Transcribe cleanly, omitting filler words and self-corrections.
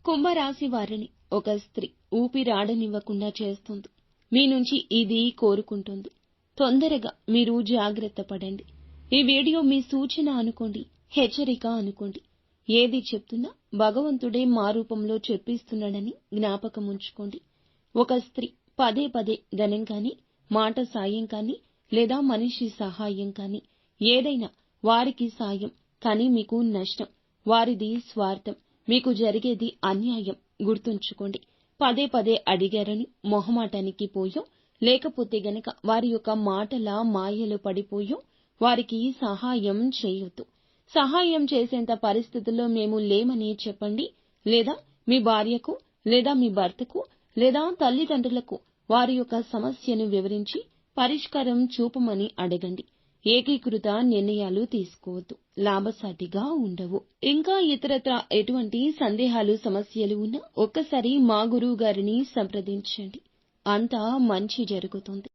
కుంభరాశి వారిని ఒక స్త్రీ ఊపిరాడనివ్వకుండా చేస్తుంది. మీ నుంచి ఇది కోరుకుంటుంది. తొందరగా మీరు జాగ్రత్త పడండి. ఈ వీడియో మీ సూచన అనుకోండి, హెచ్చరిక అనుకోండి. ఏది చెప్తున్నా భగవంతుడే మా రూపంలో చెప్పిస్తున్నాడని జ్ఞాపకం ఉంచుకోండి. ఒక స్త్రీ పదే పదే ధనం కానీ, మాట సాయం కానీ, లేదా మనిషి సహాయం కానీ, ఏదైనా వారికి సాయం కానీ మీకు నష్టం, వారిది స్వార్థం, మీకు జరిగేది అన్యాయం గుర్తుంచుకోండి. పదే పదే అడిగారని మొహమాటానికి పోయో, లేకపోతే గనక వారి యొక్క మాటల మాయలో పడిపోయో వారికి సహాయం చేయొద్దు. సహాయం చేసేంత పరిస్థితుల్లో మేము లేమని చెప్పండి. లేదా మీ భార్యకు, లేదా మీ భర్తకు, లేదా తల్లిదండ్రులకు వారి యొక్క సమస్యను వివరించి పరిష్కారం చూపమని అడగండి. ఏకీకృత నిర్ణయాలు తీసుకోవద్దు, లాభసాటిగా ఉండవు. ఇంకా ఇతరత్రా ఎటువంటి సందేహాలు సమస్యలు ఉన్నా ఒక్కసారి మా గురువు గారిని సంప్రదించండి. అంతా మంచి జరుగుతుంది.